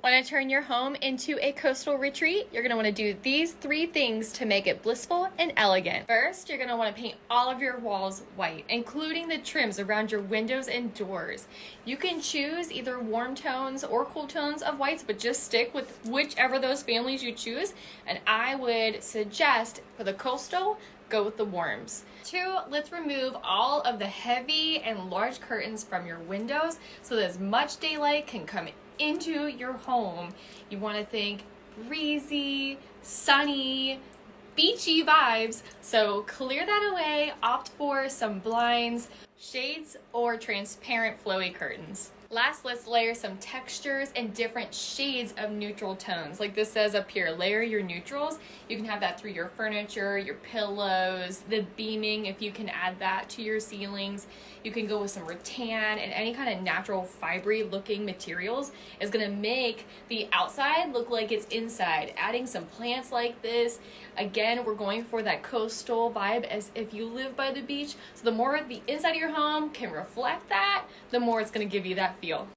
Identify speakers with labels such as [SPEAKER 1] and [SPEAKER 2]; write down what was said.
[SPEAKER 1] Want to turn your home into a coastal retreat? You're going to want to do these 3 things to make it blissful and elegant. First, you're going to want to paint all of your walls white, including the trims around your windows and doors. You can choose either warm tones or cool tones of whites, but just stick with whichever those families you choose. And I would suggest for the coastal, go with the warms. 2, let's remove all of the heavy and large curtains from your windows so that as much daylight can come into your home. You want to think breezy, sunny, beachy vibes. So clear that away, opt for some blinds, shades, or transparent flowy curtains. Last, let's layer some textures and different shades of neutral tones. Like this says up here, layer your neutrals. You can have that through your furniture, your pillows, the beaming, if you can add that to your ceilings. You can go with some rattan, and any kind of natural fibery looking materials is gonna make the outside look like it's inside. Adding some plants like this, again, we're going for that coastal vibe as if you live by the beach. So the more the inside of your home can reflect that, the more it's gonna give you that feel.